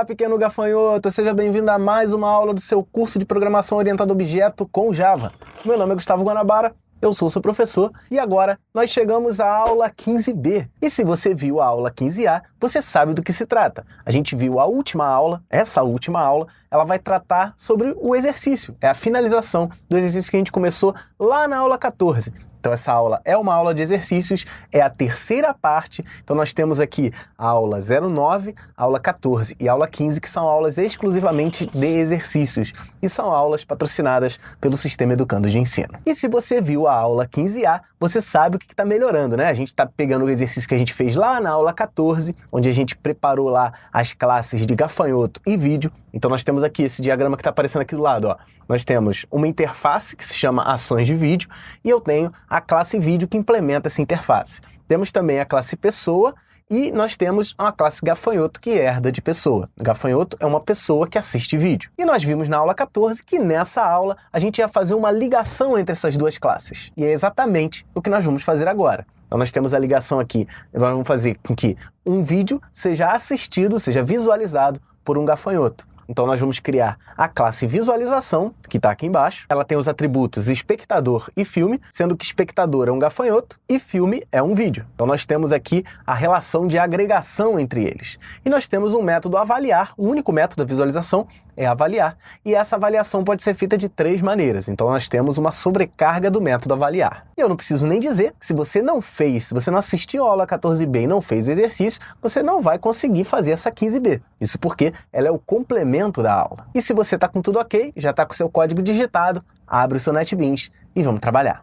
Olá, pequeno gafanhoto! Seja bem-vindo a mais uma aula do seu curso de Programação Orientada a Objeto com Java. Meu nome é Gustavo Guanabara, eu sou seu professor e agora nós chegamos à aula 15B. E se você viu a aula 15A, você sabe do que se trata. A gente viu a última aula, essa última aula, ela vai tratar sobre o exercício. É a finalização do exercício que a gente começou lá na aula 14. Então essa aula é uma aula de exercícios, é a terceira parte. Então nós temos aqui a aula 09, a aula 14 e a aula 15, que são aulas exclusivamente de exercícios. E são aulas patrocinadas pelo Sistema Educando de Ensino. E se você viu a aula 15A, você sabe o que está melhorando, né? A gente está pegando o exercício que a gente fez lá na aula 14, onde a gente preparou lá as classes de gafanhoto e vídeo. Então nós temos aqui esse diagrama que está aparecendo aqui do lado, ó. Nós temos uma interface que se chama ações de vídeo e eu tenho a classe vídeo que implementa essa interface. Temos também a classe pessoa e nós temos uma classe gafanhoto que herda de pessoa. Gafanhoto é uma pessoa que assiste vídeo. E nós vimos na aula 14 que nessa aula a gente ia fazer uma ligação entre essas duas classes. E é exatamente o que nós vamos fazer agora. Então nós temos a ligação aqui, nós vamos fazer com que um vídeo seja assistido, seja visualizado por um gafanhoto. Então nós vamos criar a classe visualização, que está aqui embaixo. Ela tem os atributos espectador e filme, sendo que espectador é um gafanhoto e filme é um vídeo. Então nós temos aqui a relação de agregação entre eles. E nós temos um método avaliar, o único método da visualização é avaliar. E essa avaliação pode ser feita de três maneiras. Então nós temos uma sobrecarga do método avaliar. E eu não preciso nem dizer que se você não fez, se você não assistiu a aula 14B e não fez o exercício, você não vai conseguir fazer essa 15B. Isso porque ela é o complemento da aula. E se você está com tudo ok, já está com o seu código digitado, abre o seu NetBeans e vamos trabalhar.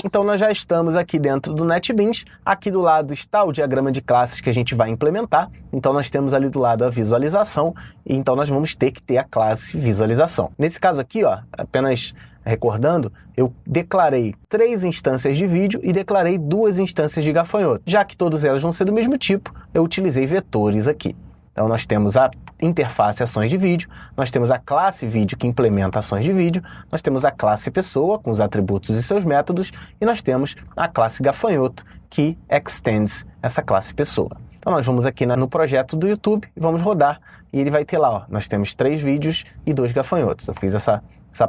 Então nós já estamos aqui dentro do NetBeans, aqui do lado está o diagrama de classes que a gente vai implementar, então nós temos ali do lado a visualização, e então nós vamos ter que ter a classe visualização. Nesse caso aqui, ó, apenas recordando, eu declarei 3 instâncias de vídeo e declarei 2 instâncias de gafanhoto. Já que todas elas vão ser do mesmo tipo, eu utilizei vetores aqui. Então nós temos a interface ações de vídeo, nós temos a classe vídeo que implementa ações de vídeo, nós temos a classe pessoa com os atributos e seus métodos e nós temos a classe gafanhoto que extends essa classe pessoa. Então nós vamos aqui no projeto do YouTube e vamos rodar e ele vai ter lá, ó, nós temos 3 vídeos e 2 gafanhotos. Eu fiz essa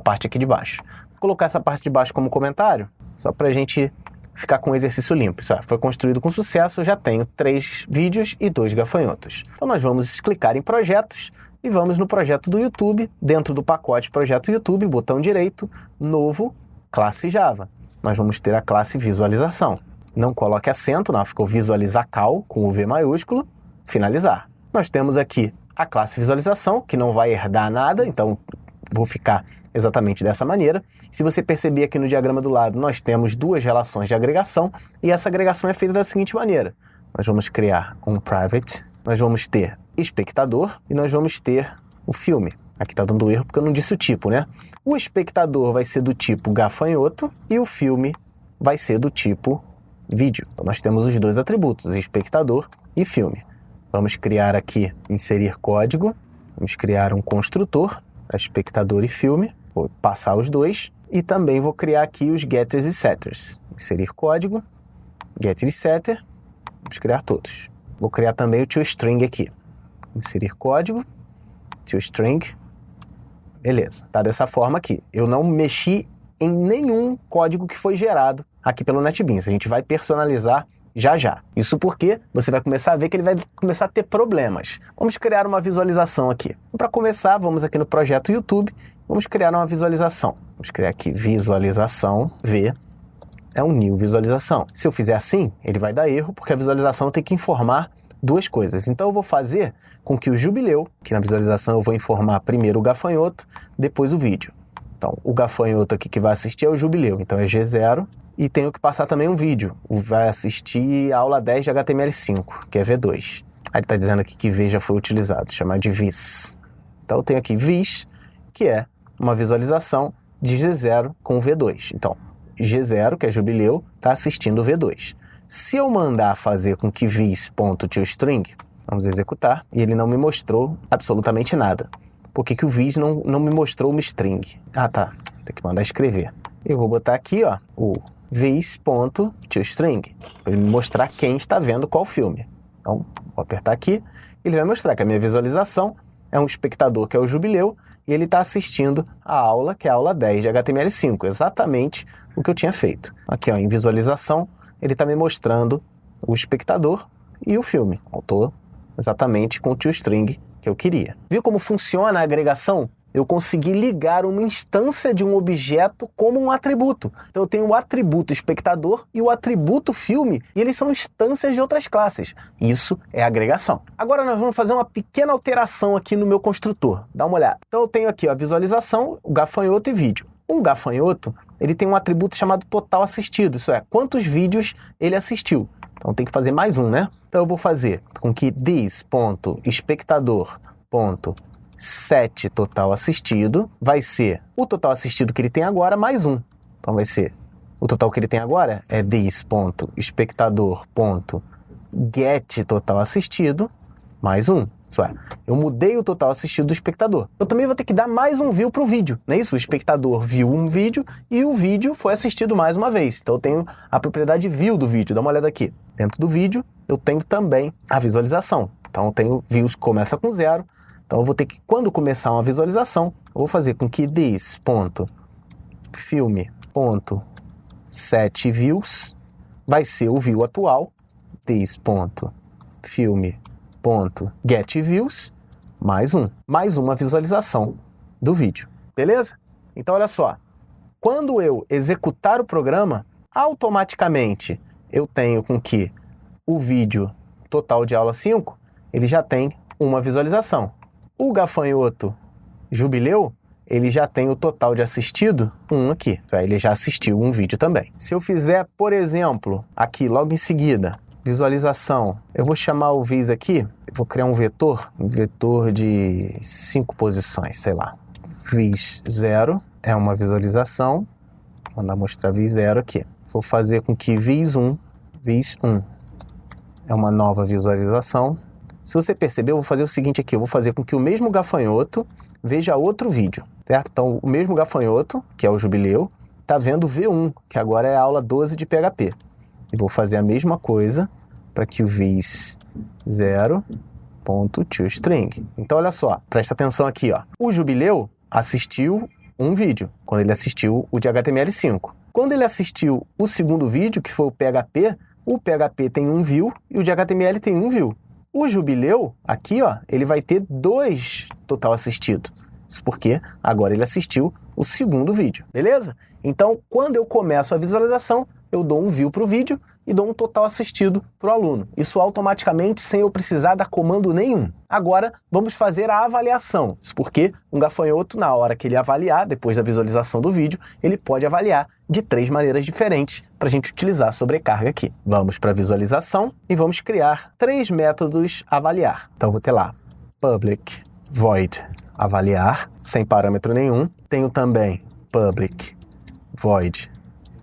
parte aqui de baixo. Vou colocar essa parte de baixo como comentário, só para a gente ficar com o exercício limpo. Isso foi construído com sucesso, eu já tenho 3 vídeos e 2 gafanhotos. Então nós vamos clicar em projetos e vamos no projeto do YouTube, dentro do pacote projeto YouTube, botão direito, novo, classe Java. Nós vamos ter a classe visualização. Não coloque acento, não, ficou visualizar cal com o V maiúsculo, finalizar. Nós temos aqui a classe visualização, que não vai herdar nada, então vou ficar exatamente dessa maneira. Se você perceber aqui no diagrama do lado, nós temos 2 relações de agregação e essa agregação é feita da seguinte maneira. Nós vamos criar um private, nós vamos ter espectador e nós vamos ter o filme. Aqui está dando erro porque eu não disse o tipo, né? O espectador vai ser do tipo gafanhoto e o filme vai ser do tipo vídeo. Então nós temos os 2 atributos, espectador e filme. Vamos criar aqui, inserir código, vamos criar um construtor, espectador e filme. Vou passar os 2 e também vou criar aqui os getters e setters. Inserir código, getter e setter, vamos criar todos. Vou criar também o toString aqui. Inserir código, toString, beleza. Tá dessa forma aqui. Eu não mexi em nenhum código que foi gerado aqui pelo NetBeans. A gente vai personalizar já já. Isso porque você vai começar a ver que ele vai começar a ter problemas. Vamos criar uma visualização aqui. Para começar, vamos aqui no projeto YouTube, vamos criar uma visualização. Vamos criar aqui visualização, V, é um new visualização. Se eu fizer assim, ele vai dar erro, porque a visualização tem que informar 2 coisas. Então eu vou fazer com que o jubileu, que na visualização eu vou informar primeiro o gafanhoto, depois o vídeo. Então o gafanhoto aqui que vai assistir é o jubileu, então é G0. E tenho que passar também um vídeo. Vai assistir a aula 10 de HTML5, que é V2. Aí ele está dizendo aqui que V já foi utilizado, chamar de vis. Então eu tenho aqui vis, que é uma visualização de G0 com V2. Então, G0, que é jubileu, está assistindo o V2. Se eu mandar fazer com que vis.toString, vamos executar, e ele não me mostrou absolutamente nada. Por que o vis não me mostrou uma string? Ah, tá. Tem que mandar escrever. Eu vou botar aqui, ó, o vis.toString, para ele me mostrar quem está vendo qual filme. Então, vou apertar aqui, ele vai mostrar que a minha visualização é um espectador que é o Jubileu e ele está assistindo a aula, que é a aula 10 de HTML5, exatamente o que eu tinha feito. Aqui, ó, em visualização, ele está me mostrando o espectador e o filme. Eu estou exatamente com o toString que eu queria. Viu como funciona a agregação? Eu consegui ligar uma instância de um objeto como um atributo. Então eu tenho o atributo espectador e o atributo filme, e eles são instâncias de outras classes. Isso é agregação. Agora nós vamos fazer uma pequena alteração aqui no meu construtor. Dá uma olhada. Então eu tenho aqui a visualização, o gafanhoto e vídeo. Um gafanhoto, ele tem um atributo chamado total assistido, isso é, quantos vídeos ele assistiu. Então tem que fazer mais um, né? Então eu vou fazer com que this.espectador.set total assistido vai ser o total assistido que ele tem agora mais um. Então vai ser, o total que ele tem agora é this.espectador.get total assistido mais um. Isso é, eu mudei o total assistido do espectador. Eu também vou ter que dar mais um view para o vídeo, não é isso? O espectador viu um vídeo e o vídeo foi assistido mais uma vez. Então eu tenho a propriedade view do vídeo, dá uma olhada aqui. Dentro do vídeo eu tenho também a visualização. Então eu tenho views que começa com 0. Então eu vou ter que, quando começar uma visualização, eu vou fazer com que this.film.setViews vai ser o view atual, this.film.getViews, mais uma visualização do vídeo. Beleza? Então olha só, quando eu executar o programa, automaticamente eu tenho com que o vídeo total de aula 5, ele já tem uma visualização. O gafanhoto Jubileu, ele já tem o total de assistido, aqui. Ele já assistiu um vídeo também. Se eu fizer, por exemplo, aqui logo em seguida, visualização, eu vou chamar o vis aqui, vou criar um vetor de 5 posições, sei lá. Vis 0 é uma visualização, vou mandar mostrar vis 0 aqui. Vou fazer com que vis 1 é uma nova visualização. Se você perceber, eu vou fazer o seguinte aqui, eu vou fazer com que o mesmo gafanhoto veja outro vídeo, certo? Então, o mesmo gafanhoto, que é o Jubileu, está vendo V1, que agora é a aula 12 de PHP. E vou fazer a mesma coisa para que o vis 0.toString. Então, olha só, presta atenção aqui, ó. O Jubileu assistiu um vídeo, quando ele assistiu o de HTML5. Quando ele assistiu o segundo vídeo, que foi o PHP tem um view e o de HTML tem um view. O Jubileu, aqui, ó, ele vai ter 2 total assistido. Isso porque agora ele assistiu o segundo vídeo, beleza? Então, quando eu começo a visualização, eu dou um view para o vídeo e dou um total assistido para o aluno. Isso automaticamente, sem eu precisar dar comando nenhum. Agora, vamos fazer a avaliação. Isso porque um gafanhoto, na hora que ele avaliar, depois da visualização do vídeo, ele pode avaliar de 3 maneiras diferentes para a gente utilizar a sobrecarga aqui. Vamos para a visualização e vamos criar 3 métodos avaliar. Então, vou ter lá public void avaliar, sem parâmetro nenhum. Tenho também public void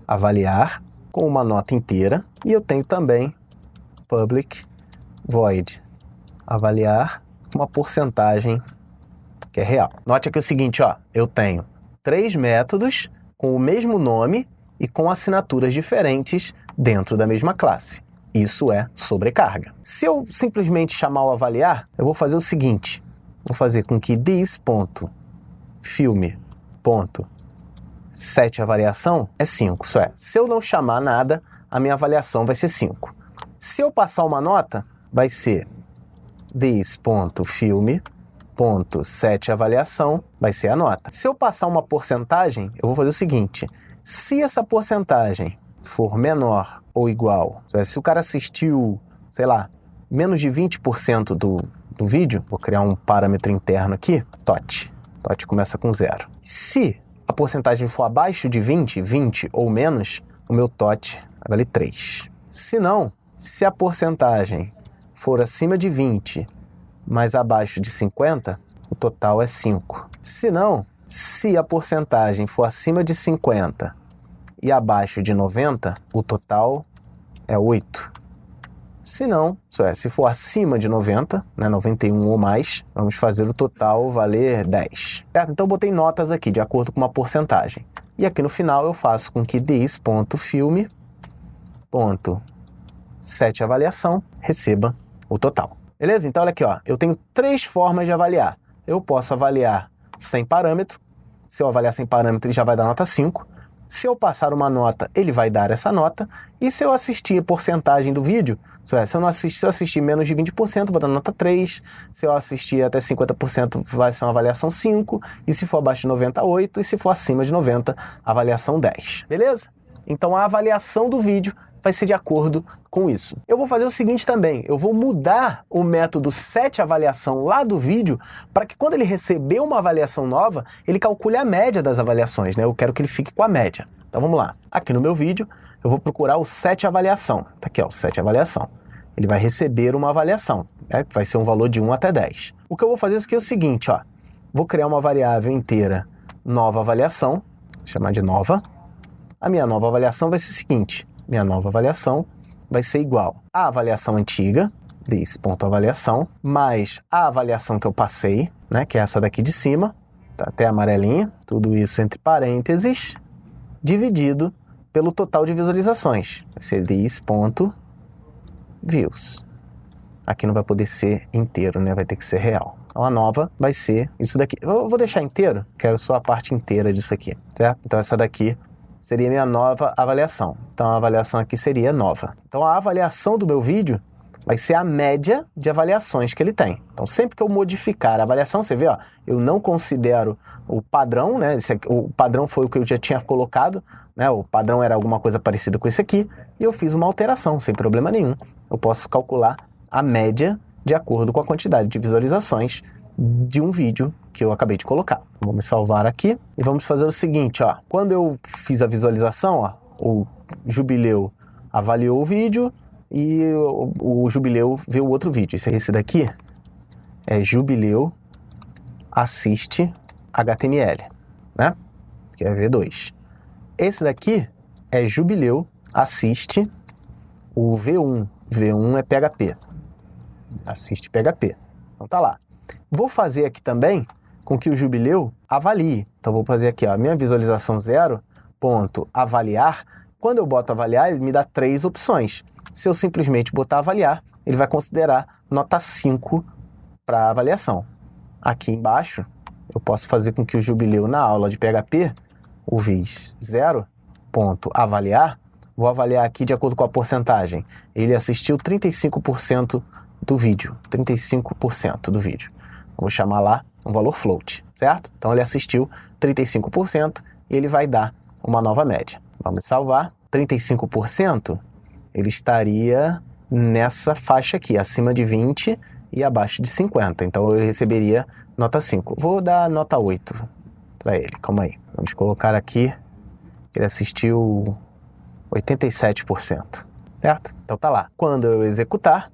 avaliar, com uma nota inteira. E eu tenho também public void avaliar com uma porcentagem que é real. Note aqui o seguinte, ó, eu tenho 3 métodos com o mesmo nome e com assinaturas diferentes dentro da mesma classe. Isso é sobrecarga. Se eu simplesmente chamar o avaliar, eu vou fazer o seguinte, vou fazer com que this.film.set avaliação é 5. Isso é, se eu não chamar nada, a minha avaliação vai ser 5. Se eu passar uma nota, vai ser this.film.set avaliação, vai ser a nota. Se eu passar uma porcentagem, eu vou fazer o seguinte, se essa porcentagem for menor ou igual, se o cara assistiu, sei lá, menos de 20% do vídeo, vou criar um parâmetro interno aqui, tot. Tot começa com 0. Se a porcentagem for abaixo de 20 ou menos, o meu tot vai valer 3. Se não, se a porcentagem for acima de 20, mas abaixo de 50, o total é 5. Se não, se a porcentagem for acima de 50 e abaixo de 90, o total é 8. Se não, isso é, se for acima de 90, né, 91 ou mais, vamos fazer o total valer 10. Certo? Então eu botei notas aqui de acordo com uma porcentagem. E aqui no final eu faço com que this.film.set avaliação receba o total. Beleza? Então olha aqui, ó, eu tenho 3 formas de avaliar. eu posso avaliar sem parâmetro. Se eu avaliar sem parâmetro, ele já vai dar nota 5. Se eu passar uma nota, ele vai dar essa nota. E se eu assistir a porcentagem do vídeo, se eu assistir menos de 20%, vou dar nota 3. Se eu assistir até 50%, vai ser uma avaliação 5. E se for abaixo de 90, 8. E se for acima de 90, avaliação 10. Beleza? Então a avaliação do vídeo vai ser de acordo com isso. Eu vou fazer o seguinte também, eu vou mudar o método set avaliação lá do vídeo para que quando ele receber uma avaliação nova, ele calcule a média das avaliações, né? Eu quero que ele fique com a média. Então vamos lá. Aqui no meu vídeo, eu vou procurar o set avaliação. Tá aqui, ó, o set avaliação. Ele vai receber uma avaliação, né? Que vai ser um valor de 1 até 10. O que eu vou fazer aqui é o seguinte, ó. Vou criar uma variável inteira nova avaliação, vou chamar de nova. A minha nova avaliação vai ser o seguinte, minha nova avaliação vai ser igual à avaliação antiga, this.avaliação, mais a avaliação que eu passei, né, que é essa daqui de cima, tá até amarelinha, tudo isso entre parênteses, dividido pelo total de visualizações. Vai ser this.views. Aqui não vai poder ser inteiro, né, vai ter que ser real. Então a nova vai ser isso daqui. Eu vou deixar inteiro, quero só a parte inteira disso aqui, certo? Então essa daqui seria minha nova avaliação. Então a avaliação aqui seria nova. Então a avaliação do meu vídeo vai ser a média de avaliações que ele tem. Então sempre que eu modificar a avaliação, você vê, ó, eu não considero o padrão, né? O padrão foi o que eu já tinha colocado, né? O padrão era alguma coisa parecida com esse aqui, e eu fiz uma alteração sem problema nenhum. Eu posso calcular a média de acordo com a quantidade de visualizações de um vídeo que eu acabei de colocar. Vamos salvar aqui e vamos fazer o seguinte, ó. Quando eu fiz a visualização, ó, o Jubileu avaliou o vídeo e o Jubileu viu o outro vídeo. Esse daqui é Jubileu assiste HTML, né? Que é V2. Esse daqui é Jubileu assiste o V1. V1 é PHP. Assiste PHP. Então tá lá. Vou fazer aqui também com que o Jubileu avalie. Então vou fazer aqui, ó, minha visualização 0.avaliar. Quando eu boto avaliar, ele me dá 3 opções. Se eu simplesmente botar avaliar, ele vai considerar nota 5 para avaliação. Aqui embaixo, eu posso fazer com que o Jubileu na aula de PHP, o vis 0.avaliar, vou avaliar aqui de acordo com a porcentagem. Ele assistiu 35% do vídeo. 35% do vídeo. Vou chamar lá um valor float, certo? Então ele assistiu 35% e ele vai dar uma nova média. Vamos salvar. 35%, ele estaria nessa faixa aqui, acima de 20 e abaixo de 50. Então ele receberia nota 5. Vou dar nota 8 para ele. Calma aí. Vamos colocar aqui que ele assistiu 87%, certo? Então tá lá. Quando eu executar,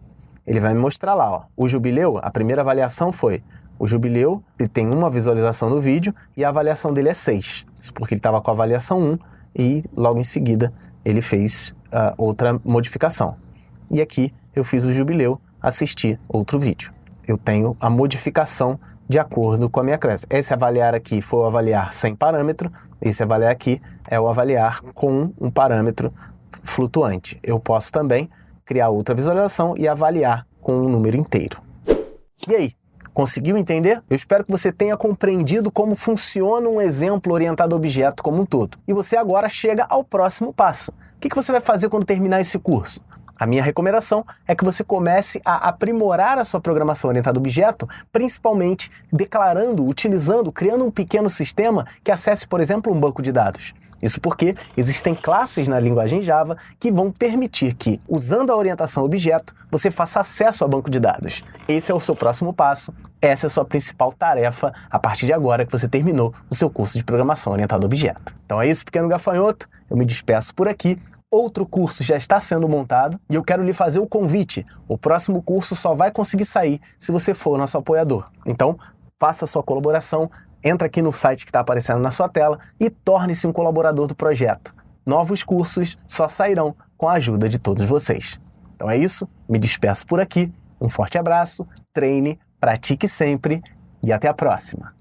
ele vai me mostrar lá, ó. O Jubileu, a primeira avaliação foi, o Jubileu, ele tem uma visualização no vídeo e a avaliação dele é 6. Isso porque ele estava com a avaliação 1 e logo em seguida ele fez outra modificação. E aqui eu fiz o Jubileu assistir outro vídeo. Eu tenho a modificação de acordo com a minha classe. Esse avaliar aqui foi o avaliar sem parâmetro, esse avaliar aqui é o avaliar com um parâmetro flutuante. Eu posso também criar outra visualização e avaliar com um número inteiro. E aí, conseguiu entender? Eu espero que você tenha compreendido como funciona um exemplo orientado a objeto como um todo. E você agora chega ao próximo passo. O que você vai fazer quando terminar esse curso? A minha recomendação é que você comece a aprimorar a sua programação orientada a objeto, principalmente declarando, utilizando, criando um pequeno sistema que acesse, por exemplo, um banco de dados. Isso porque existem classes na linguagem Java que vão permitir que, usando a orientação a objeto, você faça acesso a banco de dados. Esse é o seu próximo passo, essa é a sua principal tarefa a partir de agora que você terminou o seu curso de programação orientada a objeto. Então é isso, pequeno gafanhoto, eu me despeço por aqui. Outro curso já está sendo montado e eu quero lhe fazer o convite. O próximo curso só vai conseguir sair se você for nosso apoiador. Então, faça a sua colaboração, entra aqui no site que está aparecendo na sua tela e torne-se um colaborador do projeto. Novos cursos só sairão com a ajuda de todos vocês. Então é isso, me despeço por aqui, um forte abraço, treine, pratique sempre e até a próxima.